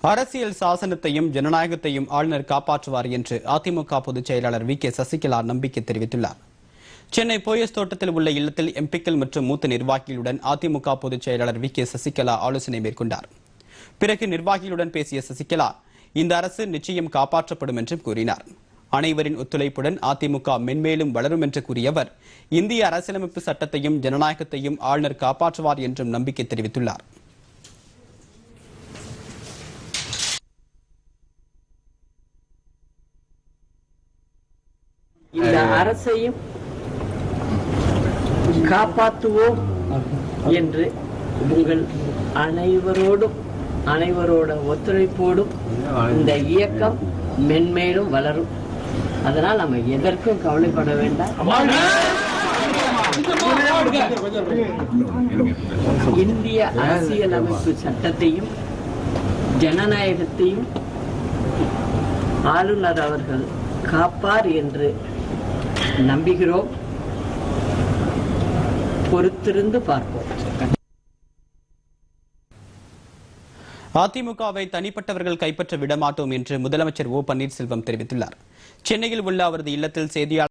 அரசியல் சாசனத்தையும் ஜனநாயகத்தையும் ஆளுநர் காப்பாற்றுவார் என்று அதிமுக பொதுச் செயலாளர் வி கே சசிகலா நம்பிக்கை தெரிவித்துள்ளார். சென்னை போயஸ் தோட்டத்தில் உள்ள இல்லத்தில் எம்பிக்கள் மற்றும் மூத்த நிர்வாகிகளுடன் அதிமுக பொதுச் செயலாளர் வி கே சசிகலா ஆலோசனை மேற்கொண்டார். பிறகு நிர்வாகிகளுடன் பேசிய சசிகலா, இந்த அரசு நிச்சயம் காப்பாற்றப்படும் என்றும் கூறினார். அனைவரின் ஒத்துழைப்புடன் அதிமுக மென்மேலும் வளரும் என்று கூறிய அவர், இந்திய அரசியலமைப்பு சட்டத்தையும் ஜனநாயகத்தையும் ஆளுநர் காப்பாற்றுவார் என்றும் நம்பிக்கை தெரிவித்துள்ளார். இந்த அரசையும் காப்பாற்றுவோம் என்று உங்கள் அனைவரோட ஒத்துழைப்போடும் இந்த இயக்கம் மென்மேலும் வளரும். அதனால் நம்ம எதற்கும் கவலைப்பட வேண்டாம். இந்திய அரசியலமைப்பு சட்டத்தையும் ஜனநாயகத்தையும் ஆளுநர் அவர்கள் காப்பார் என்று நம்புகிறோம். பொறுத்திருந்து பார்ப்போம். அதிமுகவை தனிப்பட்டவர்கள் கைப்பற்ற விடமாட்டோம் என்று முதலமைச்சர் ஓ பன்னீர்செல்வம் தெரிவித்துள்ளார். சென்னையில் உள்ள அவரது இல்லத்தில் செய்தியாளர்